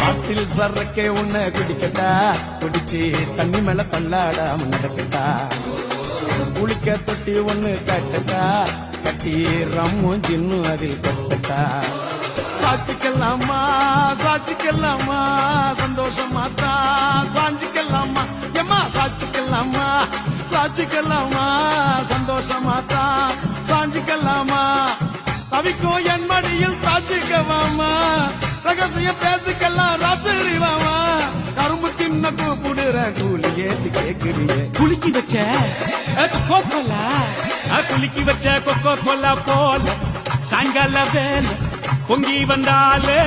பாட்டில் சரக்கே உன்னை குடிக்கட்டா, குடிச்சு தண்ணி மேல தள்ளாடாம நடக்கட்டா. குளிக்க தொட்டி ஒண்ணு கட்டட்டா, கட்டி ரம்மும் சின்னும் அதில் கட்டட்டா. சாட்சிக்கலாமா சாட்சிக்கலாமா சந்தோஷமா தான் சாஞ்சிக்கலாமா எம்மா சாட்சிக்கலாமா சாட்சிக்கலாமா சந்தோஷமா தான் சாஞ்சிக்கலாமா. தவிக்கும் என் மடியில் தாச்சிக்கவாமா ரகசியம் பேசிக்கலாம் ராத்திரி வாமா. கரும்பு தின்ன கூப்பிடுற கூலி ஏத்து கேக்குறீங்க. குலுக்கி வச்ச கொக்கோ கோலா, குலுக்கி வச்ச கொக்கோ கோலா போல சாயங்கால வேலை பொங்கி வந்தாலே